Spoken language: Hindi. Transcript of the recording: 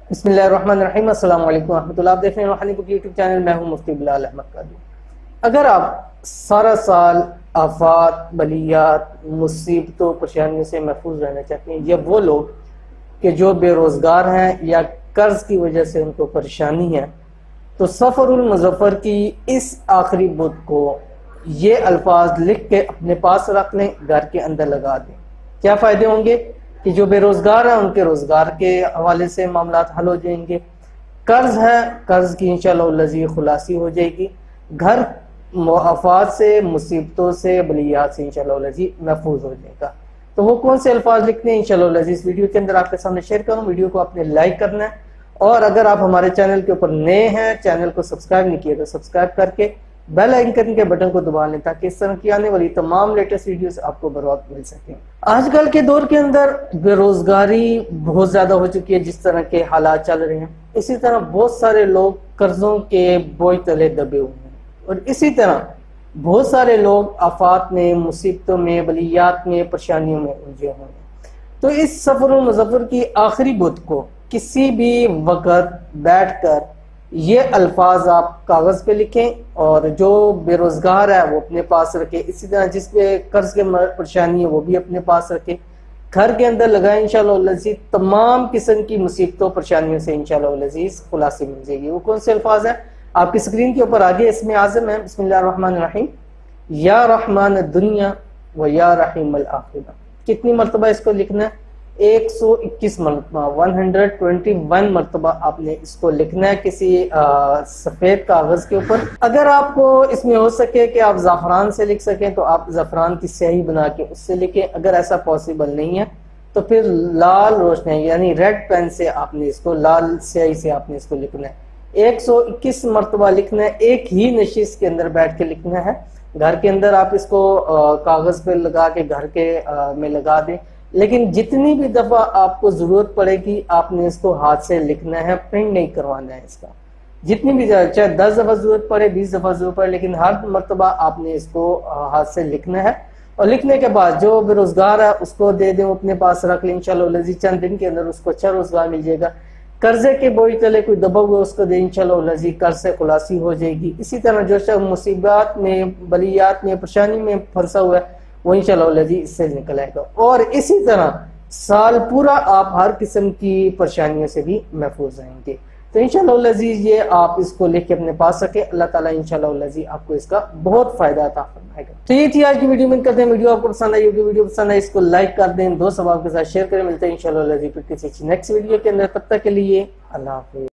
बिस्मिल्लाहिर्रहमानिर्रहीम अस्सलाम वालेकुम रहमतुल्लाह। आप देख रहे हैं रूहानी बुक यूट्यूब चैनल। मैं हूं मुफ्ती बिलाल अहमद कादरी। अगर आप सारा साल आफात, बलियात, मुसीबतों, परेशानियों से महफूज रहना चाहते हैं, या वो लोग कि जो बेरोजगार हैं या कर्ज की वजह से उनको परेशानी है, तो सफरुल मुजफ्फर की इस आखिरी बुत को ये अल्फाज लिख के अपने पास रख लें, घर के अंदर लगा दें। क्या फायदे होंगे कि जो बेरोजगार है उनके रोजगार के हवाले से मामला हल हो जाएंगे। कर्ज है, कर्ज की इंशाअल्लाह लज़ीज़ खुलासी हो जाएगी। घर आफात से, मुसीबतों से, बलियात से इंशाअल्लाह लज़ीज़ महफूज हो जाएगा। तो वो कौन से अल्फाज लिखने हैं इंशाअल्लाह लज़ीज़ वीडियो के अंदर आपके सामने शेयर करूँ। वीडियो को आपने लाइक करना है, और अगर आप हमारे चैनल के ऊपर नए हैं, चैनल को सब्सक्राइब नहीं किया तो सब्सक्राइब करके बेल आइकन के बटन को दबा लें, ताकि इस तरह की आने वाली तमाम लेटेस्ट वीडियोस आपको बर वक्त मिल सकें। आजकल के दौर के अंदर बेरोजगारी बहुत ज्यादा हो चुकी है। जिस तरह के हालात चल रहे हैं, इसी तरह बहुत सारे लोग कर्जों के बोझ तले दबे हुए हैं, और इसी तरह बहुत सारे लोग आफात में, मुसीबतों में, बलियात में, परेशानियों में उलझे हुए हैं। तो इस सफरुल मुजफ्फर की आखिरी बुत को किसी भी वक्त बैठकर ये अल्फाज आप कागज पे लिखें, और जो बेरोजगार है वो अपने पास रखे। इसी तरह जिस पे कर्ज के परेशानी है वो भी अपने पास रखे, घर के अंदर लगाए। इंशाअल्लाह लज़ीज़ तमाम किस्म की मुसीबतों, परेशानियों से इंशाअल्लाह लज़ीज़ खुलासे मिल जाएगी। वो कौन से अल्फाज हैं आपकी स्क्रीन के ऊपर आगे इसमें आज़म है। बिस्मिल्लाहिर्रहमानिर्रहीम। या रहमान दुनिया व या रहीम अल आखिरा। कितनी मरतबा इसको लिखना है? 121 मरतबा, 121 मरतबा आपने इसको लिखना है किसी सफेद कागज के ऊपर। अगर आपको इसमें हो सके कि आप ज़ाफ़रान से लिख सकें तो आप ज़ाफ़रान की स्याही बना के उससे लिखें। अगर ऐसा पॉसिबल नहीं है तो फिर लाल रोशनी यानी रेड पेन से आपने इसको, लाल स्याही से आपने इसको लिखना है। 121 मरतबा लिखना है, एक ही नशीस के अंदर बैठ के लिखना है। घर के अंदर आप इसको कागज पे लगा के घर के में लगा दें, लेकिन जितनी भी दफा आपको जरूरत पड़ेगी आपने इसको हाथ से लिखना है, प्रिंट नहीं करवाना है इसका। जितनी भी, चाहे 10 दफा जरूरत पड़े, 20 दफा जरूरत पड़े, लेकिन हर मरतबा आपने इसको हाथ से लिखना है। और लिखने के बाद जो बेरोजगार है उसको दे दें, अपने पास रख लें। इंशाअल्लाह लज़ीज़ चंद दिन के अंदर उसको अच्छा रोजगार मिल जाएगा। कर्जे के बोझ तले कोई दबा हुआ उसको दे, इंशाअल्लाह लज़ीज़ कर्ज से खुलासी हो जाएगी। इसी तरह जो शख्स मुसीबत में, बलियात में, परेशानी में फंसा हुआ है वो इंशाअल्लाह लज़ीज़ इससे निकल आएगा। और इसी तरह साल पूरा आप हर किस्म की परेशानियों से भी महफूज रहेंगे। तो इंशाअल्लाह लज़ीज़ ये आप इसको लिख के अपने पास रखें। अल्लाह ताला इंशाअल्लाह लज़ीज़ आपको इसका बहुत फायदा अता फरमाएगा। तो ये थी आज की वीडियो। उम्मीद करते हैं वीडियो आपको पसंद आई होगी। वीडियो पसंद आई इसको लाइक कर दें, दोस्त के साथ शेयर करें। मिलते हैं इंशाअल्लाह लज़ीज़ फिर किसी नेक्स्ट वीडियो के अंदर। तब तक के लिए अल्लाह हाफ़िज़।